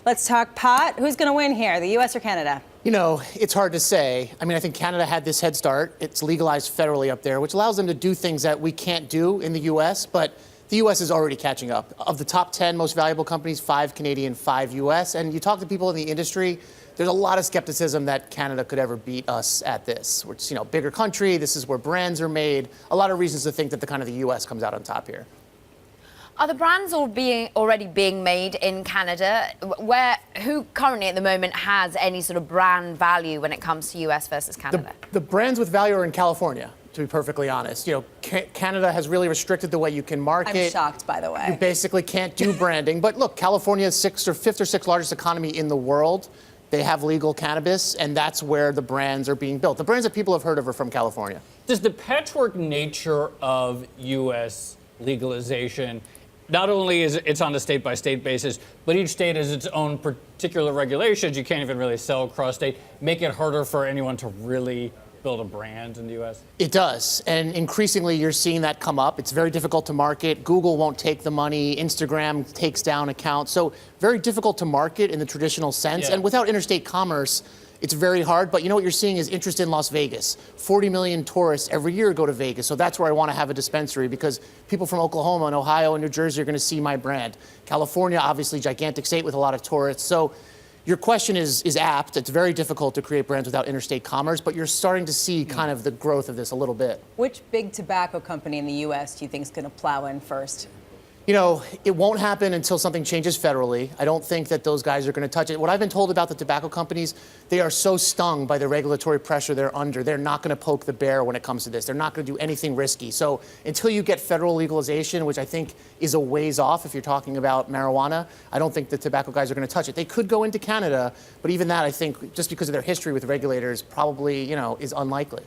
Let's talk pot. Who's going to win here, the U.S. or Canada? You know, it's hard to say. I mean, I think Canada had this head start. It's legalized federally up there, which allows them to do things that we can't do in the U.S., but the U.S. is already catching up. Of the top 10 most valuable companies, 5 Canadian, 5 U.S., and you talk to people in the industry, there's a lot of skepticism that Canada could ever beat us at this. It's, you know, bigger country, this is where brands are made. A lot of reasons to think that the U.S. comes out on top here. Are the brands already being made in Canada? Who currently at the moment has any sort of brand value when it comes to US versus Canada? The brands with value are in California, to be perfectly honest. You know, Canada has really restricted the way you can market. I'm shocked, by the way. You basically can't do branding. But look, California is fifth or sixth largest economy in the world. They have legal cannabis, and that's where the brands are being built. The brands that people have heard of are from California. Does the patchwork nature of U.S. legalization, not only is it's on a state-by-state basis, but each state has its own particular regulations, you can't even really sell cross-state, make it harder for anyone to really build a brand in the U.S.? It does, and increasingly you're seeing that come up. It's very difficult to market. Google won't take the money. Instagram takes down accounts. So very difficult to market in the traditional sense. Yeah. And without interstate commerce, it's very hard. But you know what you're seeing is interest in Las Vegas. 40 million tourists every year go to Vegas. So that's where I want to have a dispensary, because people from Oklahoma and Ohio and New Jersey are going to see my brand. California, obviously, gigantic state with a lot of tourists. So your question is apt. It's very difficult to create brands without interstate commerce, but you're starting to see kind of the growth of this a little bit. Which big tobacco company in the U.S. do you think is going to plow in first? You know, it won't happen until something changes federally. I don't think that those guys are going to touch it. What I've been told about the tobacco companies, they are so stung by the regulatory pressure they're under. They're not going to poke the bear when it comes to this. They're not going to do anything risky. So until you get federal legalization, which I think is a ways off if you're talking about marijuana, I don't think the tobacco guys are going to touch it. They could go into Canada, but even that, I think, just because of their history with regulators, probably, you know, is unlikely.